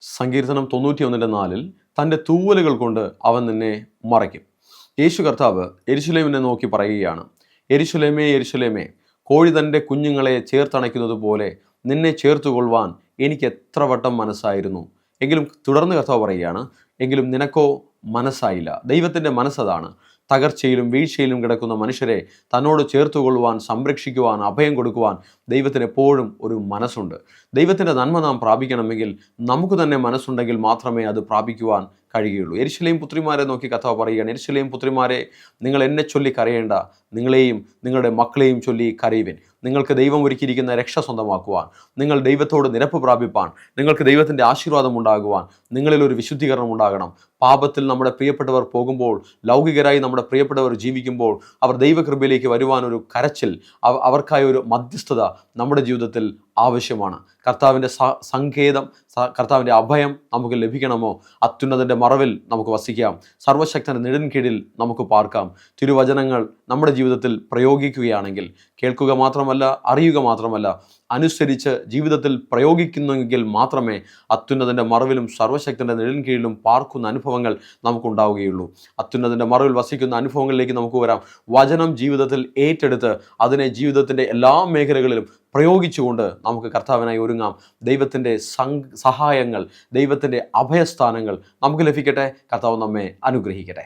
സങ്കീർത്തനം 91:4 തൻ്റെ തൂവലുകൾ കൊണ്ട് അവൻ നിന്നെ മറയ്ക്കും. യേശു കർത്താവ് യെരുശലേമിനെ നോക്കി പറയുകയാണ്, യെരുശലേമേ യെരുശലേമേ, കോഴി തൻ്റെ കുഞ്ഞുങ്ങളെ ചേർത്തണയ്ക്കുന്നത് പോലെ നിന്നെ ചേർത്തുകൊള്ളുവാൻ എനിക്ക് എത്ര വട്ടം മനസ്സായിരുന്നു. എങ്കിലും തുടർന്ന് കർത്താവ് പറയുകയാണ്, എങ്കിലും നിനക്കോ മനസ്സായില്ല. ദൈവത്തിൻ്റെ മനസ്സതാണ്. തകർച്ചയിലും വീഴ്ചയിലും കിടക്കുന്ന മനുഷ്യരെ തന്നോട് ചേർത്തുകൊള്ളുവാൻ, സംരക്ഷിക്കുവാൻ, അഭയം കൊടുക്കുവാൻ ദൈവത്തിന് എപ്പോഴും ഒരു മനസ്സുണ്ട്. ദൈവത്തിൻ്റെ നന്മ നാം പ്രാപിക്കണമെങ്കിൽ നമുക്ക് തന്നെ മനസ്സുണ്ടെങ്കിൽ മാത്രമേ അത് പ്രാപിക്കുവാൻ കഴിയുകയുള്ളൂ. യെരുശലേം പുത്രിമാരെ നോക്കി കർത്താവ് പറയുകയാണ്, യെരുശലേം പുത്രിമാരെ, നിങ്ങൾ എന്നെ ചൊല്ലി കരയേണ്ട, നിങ്ങളെയും നിങ്ങളുടെ മക്കളെയും ചൊല്ലി കരയുവിൻ. നിങ്ങൾക്ക് ദൈവം ഒരുക്കിയിരിക്കുന്ന രക്ഷ സ്വന്തമാക്കുവാൻ, നിങ്ങൾ ദൈവത്തോട് നിരപ്പ് പ്രാപിപ്പാൻ, നിങ്ങൾക്ക് ദൈവത്തിൻ്റെ ആശീർവാദം ഉണ്ടാകുവാൻ നിങ്ങളിലൊരു വിശുദ്ധീകരണം ഉണ്ടാകണം. പാപത്തിൽ നമ്മുടെ പ്രിയപ്പെട്ടവർ പോകുമ്പോൾ, ലൗകികരായി നമ്മുടെ പ്രിയപ്പെട്ടവർ ജീവിക്കുമ്പോൾ അവർ ദൈവകൃപയിലേക്ക് വരുവാൻ ഒരു കരച്ചിൽ, അവർക്കായ ഒരു മധ്യസ്ഥത നമ്മുടെ ജീവിതത്തിൽ ആവശ്യമാണ്. കർത്താവിൻ്റെ സങ്കേതം, കർത്താവിൻ്റെ അഭയം നമുക്ക് ലഭിക്കണമോ? അത്യുന്നതൻ്റെ മറവിൽ നമുക്ക് വസിക്കാം, സർവശക്തൻ്റെ നിഴലിൻ കീഴിൽ നമുക്ക് പാർക്കാം. തിരുവചനങ്ങൾ നമ്മുടെ ജീവിതത്തിൽ പ്രയോഗിക്കുകയാണെങ്കിൽ, കേൾക്കുക മാത്രമല്ല, അറിയുക മാത്രമല്ല, അനുസരിച്ച് ജീവിതത്തിൽ പ്രയോഗിക്കുന്നെങ്കിൽ മാത്രമേ അത്യുന്നതൻ്റെ മറവിലും സർവശക്തൻ്റെ നിഴലിൻ കീഴിലും പാർക്കുന്ന അനുഭവങ്ങൾ നമുക്കുണ്ടാവുകയുള്ളൂ. അത്യുന്നതൻ്റെ മറവിൽ വസിക്കുന്ന അനുഭവങ്ങളിലേക്ക് നമുക്ക് വരാം. വചനം ജീവിതത്തിൽ ഏറ്റെടുത്ത് അതിനെ ജീവിതത്തിൻ്റെ എല്ലാ മേഖലകളിലും പ്രയോഗിച്ചുകൊണ്ട് നമുക്ക് കർത്താവിനായി ഒരുങ്ങാം. ദൈവത്തിൻ്റെ സഹായങ്ങൾ, ദൈവത്തിൻ്റെ അഭയസ്ഥാനങ്ങൾ നമുക്ക് ലഭിക്കട്ടെ. കർത്താവ് നമ്മെ അനുഗ്രഹിക്കട്ടെ.